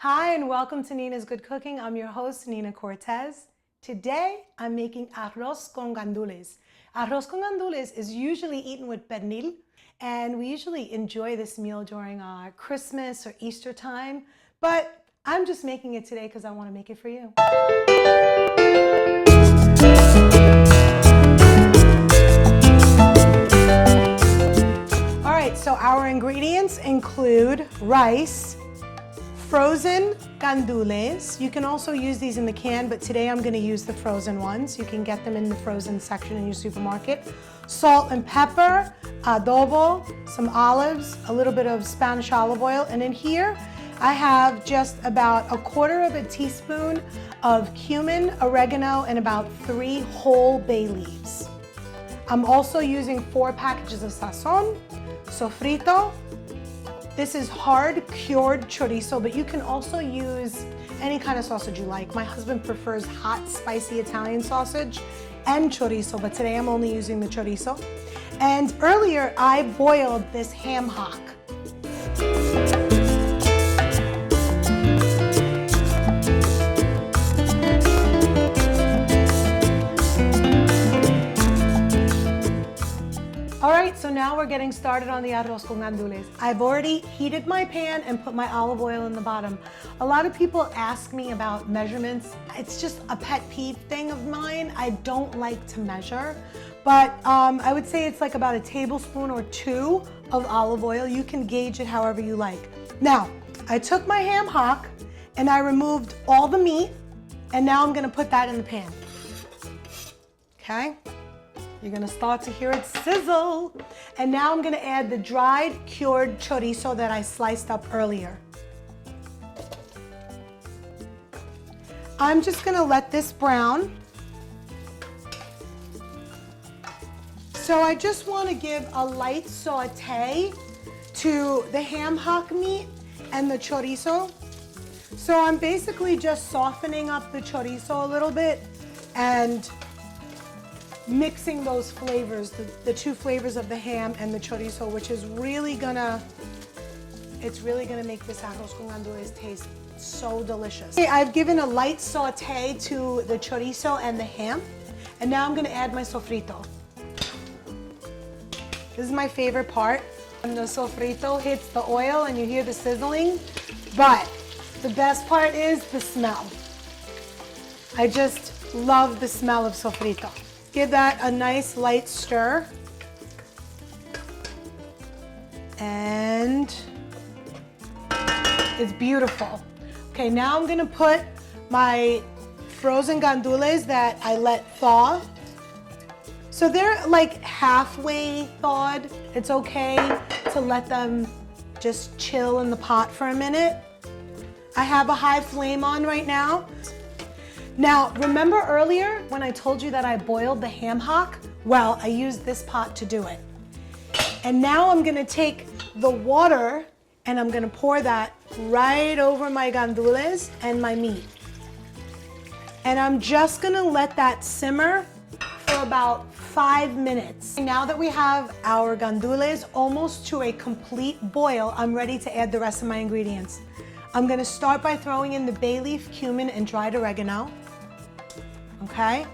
Hi and welcome to Nina's Good Cooking. I'm your host, Nina Cortes. Today, I'm making arroz con gandules. Arroz con gandules is usually eaten with pernil, and we usually enjoy this meal during our Christmas or Easter time, but I'm just making it today because I want to make it for you. All right, so our ingredients include rice, frozen gandules. You can also use these in the can, but today I'm going to use the frozen ones. You can get them in the frozen section in your supermarket. Salt and pepper, adobo, some olives, a little bit of Spanish olive oil, and in here I have just about 1/4 teaspoon of cumin, oregano, and about 3 whole bay leaves. I'm also using 4 packages of Sazon, Sofrito. This is hard cured chorizo, but you can also use any kind of sausage you like. My husband prefers hot, spicy Italian sausage and chorizo, but today I'm only using the chorizo. And earlier I boiled this ham hock. Alright, so now we're getting started on the arroz con gandules. I've already heated my pan and put my olive oil in the bottom. A lot of people ask me about measurements. It's just a pet peeve thing of mine. I don't like to measure, but I would say it's like about 1 tablespoon or 2 of olive oil. You can gauge it however you like. Now, I took my ham hock and I removed all the meat, and now I'm gonna put that in the pan. Okay? You're gonna start to hear it sizzle. And now I'm gonna add the dried cured chorizo that I sliced up earlier. I'm just gonna let this brown. So I just wanna give a light saute to the ham hock meat and the chorizo. So I'm basically just softening up the chorizo a little bit and mixing those flavors, the 2 flavors of the ham and the chorizo, which is really gonna make this arroz con gandules taste so delicious. Okay, I've given a light saute to the chorizo and the ham, and now I'm gonna add my sofrito. This is my favorite part, when the sofrito hits the oil and you hear the sizzling, but the best part is the smell. I just love the smell of sofrito. Give that a nice light stir. And it's beautiful. Okay, now I'm gonna put my frozen gandules that I let thaw. So they're like halfway thawed. It's okay to let them just chill in the pot for a minute. I have a high flame on right now. Now, remember earlier when I told you that I boiled the ham hock? Well, I used this pot to do it. And now I'm gonna take the water and I'm gonna pour that right over my gandules and my meat. And I'm just gonna let that simmer for about 5 minutes. Now that we have our gandules almost to a complete boil, I'm ready to add the rest of my ingredients. I'm gonna start by throwing in the bay leaf, cumin, and dried oregano. Okay,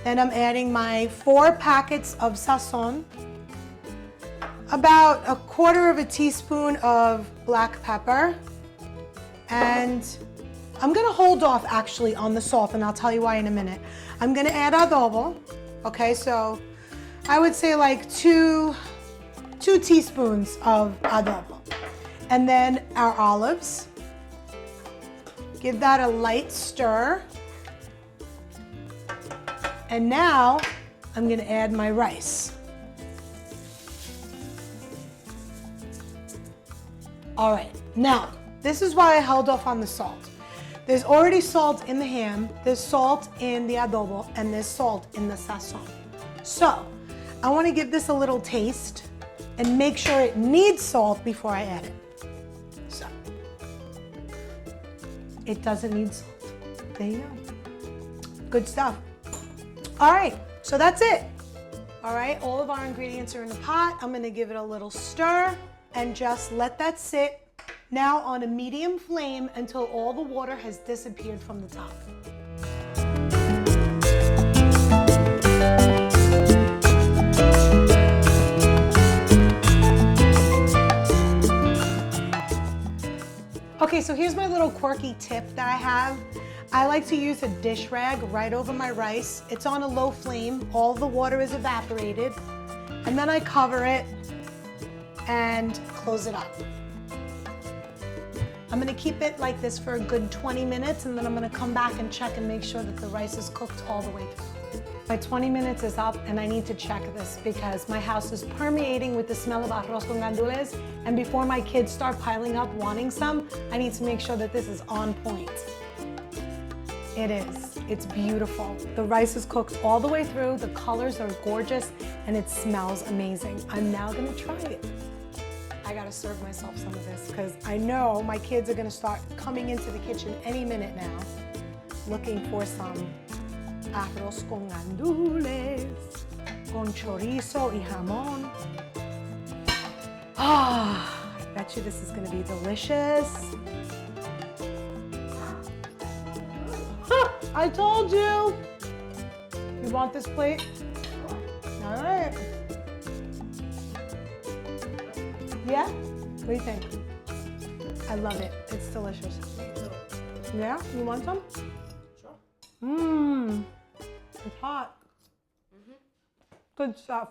then I'm adding my 4 packets of Sazon, about 1/4 teaspoon of black pepper, and I'm gonna hold off actually on the salt, and I'll tell you why in a minute. I'm gonna add adobo. Okay, so I would say like 2 teaspoons of adobo, and then our olives. Give that a light stir. And now I'm gonna add my rice. All right, now this is why I held off on the salt. There's already salt in the ham, there's salt in the adobo, and there's salt in the sazon. So I wanna give this a little taste and make sure it needs salt before I add it. So it doesn't need salt. There you go. Good stuff. All right, so that's it. All right, all of our ingredients are in the pot. I'm gonna give it a little stir and just let that sit Now on a medium flame until all the water has disappeared from the top. Okay, so here's my little quirky tip that I have. I like to use a dish rag right over my rice. It's on a low flame, all the water is evaporated, and then I cover it and close it up. I'm gonna keep it like this for a good 20 minutes, and then I'm gonna come back and check and make sure that the rice is cooked all the way through. My 20 minutes is up, and I need to check this because my house is permeating with the smell of arroz con gandules, and before my kids start piling up wanting some, I need to make sure that this is on point. It is. It's beautiful. The rice is cooked all the way through, the colors are gorgeous, and it smells amazing. I'm now gonna try it. I gotta serve myself some of this because I know my kids are gonna start coming into the kitchen any minute now, looking for some arroz con gandules, con chorizo y jamón. Ah, I bet you this is gonna be delicious. I told you! You want this plate? All right. Yeah? What do you think? I love it. It's delicious. Yeah? You want some? Sure. Mmm. It's hot. Good stuff.